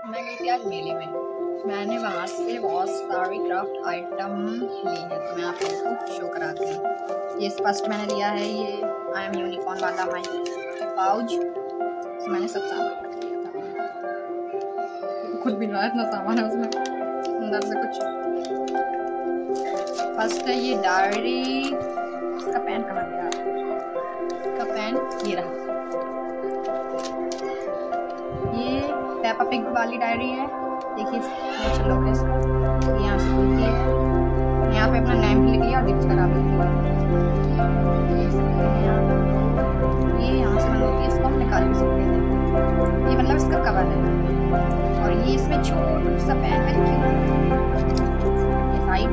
मैं गई थी आज मेले में। मैंने वहाँ से बहुत सारी क्राफ्ट आइटम ली है, तो मैं आप लोगों को शो कराती हूँ। ये फर्स्ट मैंने लिया है ये आई एम यूनिकॉर्न वाला माई पाउच। तो मैंने सब सामान रख लिया था, खुद भी रहा इतना सामान है उसमें अंदर से कुछ। फर्स्ट है ये डायरी, इसका पेन कहाँ गया? इसका पेन ये रहा। ये पेपा पिग वाली डायरी है, देखिए चलो इसका यहाँ से खुलती है, यहाँ पे अपना नेम लिख लिया और डिप्स करा लिया। ये यहाँ से बंद होती है, इसको हम निकाल भी सकते हैं। ये मतलब इसका कवर है और ये इसमें छोटा सा पेन है साइड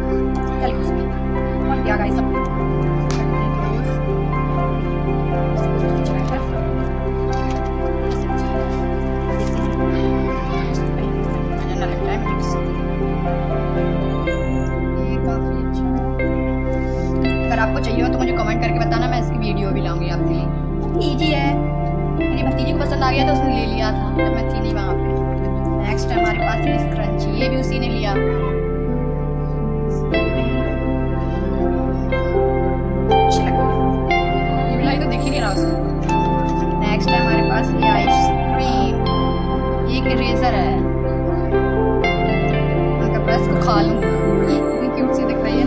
और क्या गाइस आपको चाहिए हो तो मुझे कमेंट करके बताना, मैं इसकी वीडियो भी लाऊंगी आपके लिए। इजी है, मेरी भतीजी को पसंद आ गया तो उसने ले लिया था जब मैं थी नहीं वहाँ पे। नेक्स्ट है हमारे पास ये स्क्रंची, ये भी उसी ने लिया। ये तो दिख ही नहीं रहा उसमें। नेक्स्ट है हमारे पास ये आइसक्रीम, ये एक इरेजर है, अगर मैं इसको खा लूँ इतनी क्यूट सी दिख रही है।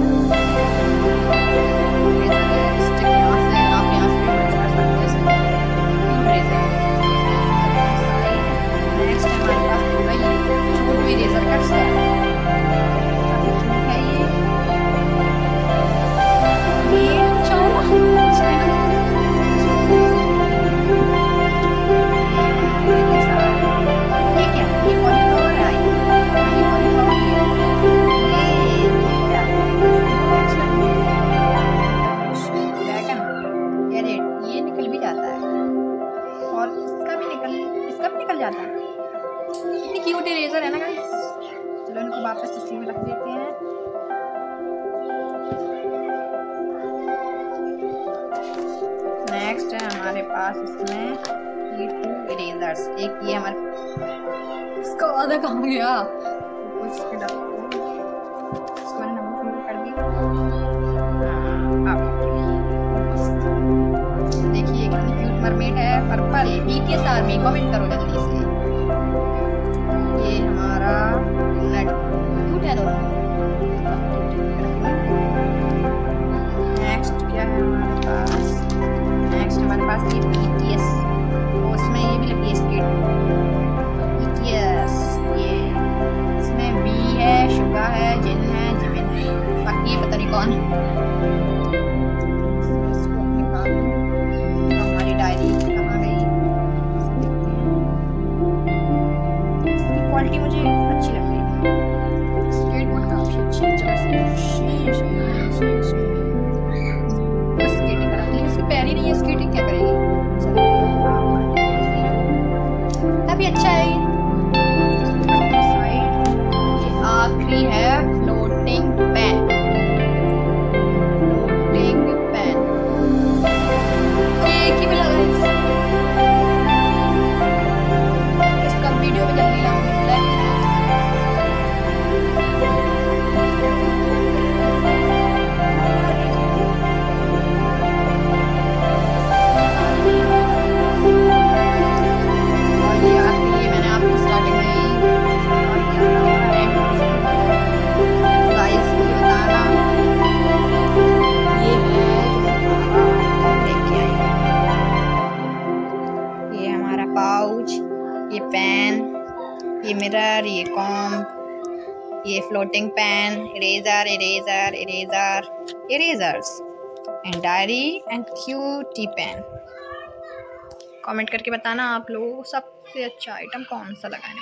निकल जाता है। इतनी क्यूट इरेजर है ना गाइस। चलो इनको वापस इसी में रख देते हैं। नेक्स्ट है हमारे पास इसमें ये 2 इरेजर्स, एक ये हमारे इसका आधा कहाँ गया इसको मैंने नंबर कर दी। देखिए कितनी क्यूट मरमेड है, पर्पल BTS आर्मी, कमेंट करो जल्दी से। ये हमारा नट क्यूट है दोनों। नेक्स्ट क्या है हमारे पास? नेक्स्ट हमारे पास ये BTS, उसमें ये भी लगी है स्केट BTS। ये इसमें B है, शुगा है, जिन है, जिमिन है, बाकी ये पता नहीं कौन है। डायरी कहाँ गई? इसकी क्वालिटी मुझे अच्छी लग रही है, स्केटबोर्ड काफी अच्छी है। बस स्केटिंग करा, लेकिन इसके पैर ही नहीं है, स्केटिंग क्या करेगी? अभी अच्छा है। ये आखिरी है फ्लोटिंग पेन। पाउच, ये पेन, ये मिरर, ये कॉम्ब, ये floating pen, eraser eraser eraser erasers and diary and cutie pen. Comment करके बताना आप लोगों को सबसे अच्छा आइटम कौन सा लगा है।